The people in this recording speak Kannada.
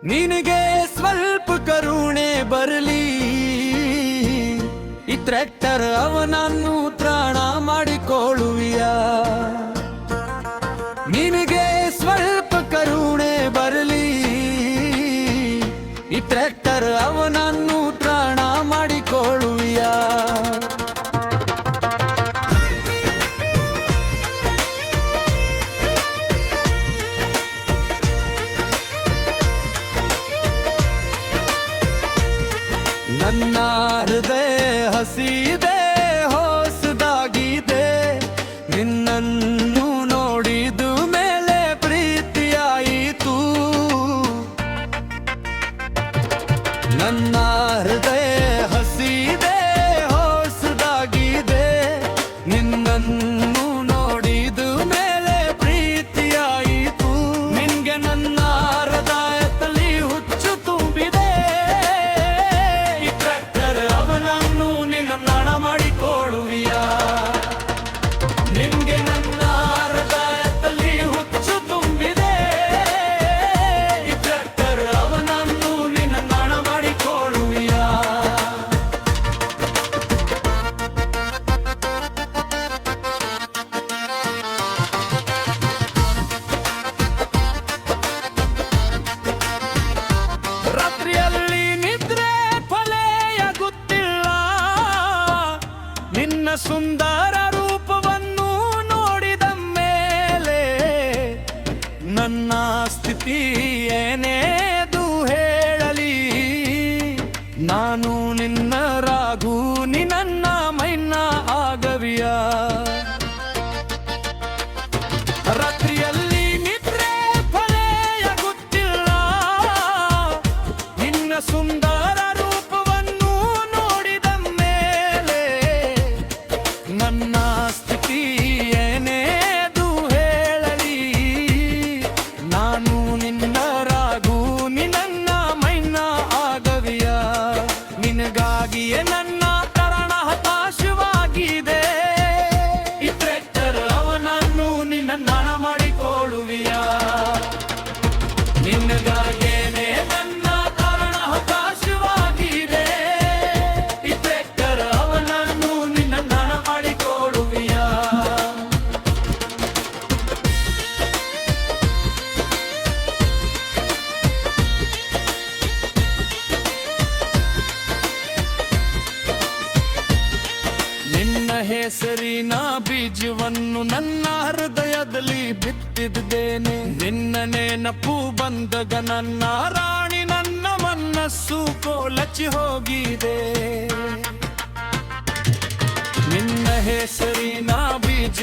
ನಿನಗೆ ಸ್ವಲ್ಪ ಕರುಣೆ ಬರಲಿ, ಈ ಟ್ರ್ಯಾಕ್ಟರ್ ಅವನನ್ನು ತ್ರಾಣ ಮಾಡಿಕೊಳ್ಳುವಿಯ. ನಿನಗೆ ಸ್ವಲ್ಪ ಕರುಣೆ ಬರಲಿ, ಈ ಟ್ರ್ಯಾಕ್ಟರ್ ಅವನನ್ನು ತ್ರಾಣ ಮಾಡಿಕೊಳ್ಳುವಿಯ. ನನ್ನ ಹೃದಯ ಹಸಿದೆ, ಹೊಸದಾಗಿದೆ, ನಿನ್ನನ್ನು ನೋಡಿದ ಮೇಲೆ ಪ್ರೀತಿಯಾಯಿತು. ನನ್ನ ಹೃದಯ ಹಸಿದೆ, ಹೊಸದಾಗಿದೆ, ನಿನ್ನನ್ನು ನೋಡಿದ ಮೇಲೆ ಪ್ರೀತಿಯಾಯಿತು. ನಿನ್ಗೆ ನನ್ನ ಹೃದಯದಲ್ಲಿ ಹುಚ್ಚು ತುಂಬಿದೆ, ನಾಣ ಮಾಡಿಕೊಳ್ಳುವಿಯ. ನಿಮ್ಗೆ ನನ್ನ ಹೃದಯದಲ್ಲಿ ಹುಚ್ಚು ತುಂಬಿದೆ, ಈ ಟ್ರ್ಯಾಕ್ಟರ್ ಅವನನ್ನು ನಿನ್ನ ನಾಣ ಮಾಡಿಕೊಳ್ಳುವಿಯ. ರಾತ್ರಿಯಲ್ಲಿ ನಿದ್ರೆ ಫಲೆಯಾಗುತ್ತಿಲ್ಲ, ನಿನ್ನ ಸುಂದರ ರೂಪವನ್ನು ನೋಡಿದ ಮೇಲೆ ನನ್ನ ಸ್ಥಿತಿ ಏನೇದು ಹೇಳಲಿ. ನಾನು ನಿನ್ನ ರಾಗು, ನೀ ನನ್ನ ಮೈನ ಆಗವಿಯ. ರಾತ್ರಿಯಲ್ಲಿ ನಿದ್ರೆ ಫಲೆಯಾಗುತ್ತಿಲ್ಲ, ನಿನ್ನ ಸುಂದರ ರೂಪವನ್ನು ನೋಡಿದ ಮೇಲೆ ನನ್ನ ಸ್ಥಿತಿ ಏನೇದು ಹೇಳಲಿ. ನಾನು ನಿನ್ನ ರಾಗು, ನೀ ನನ್ನ ಮೈನ ಆಗವಿಯ. ನಿನಗಾಗಿಯೇ ನನ್ನ ತರಣ ಹತಾಶವಾಗಿದೆ, ಈ ಟ್ರ್ಯಾಕ್ಟರ್ ಅವನನ್ನು ನಿನ್ನ ನಾಣ ಮಾಡಿಕೊಳ್ಳುವಿಯ. ನಿನಗಾಗೇನೆ ನನ್ನ ತರಣ ಹತಾಶವಾಗಿದೆ, ಈ ಟ್ರ್ಯಾಕ್ಟರ್ ಅವನನ್ನು ನಿನ್ನ ನಾಣ ಮಾಡಿಕೊಳ್ಳುವಿಯ. ನಿನ್ನ ಹೆಸರಿನ ಬೀಜವನ್ನು ನನ್ನ ಹೃದಯದಲ್ಲಿ ಬಿತ್ತಿದ್ದೇನೆ. ನಿನ್ನ ನೆನಪು ಬಂದಾಗ ನನ್ನ ರಾಣಿ, ನನ್ನ ಮನಸ್ಸು ಕೋಲಚಿ ಹೋಗಿದೆ. ನಿನ್ನ ಹೆಸರಿನ ಬೀಜ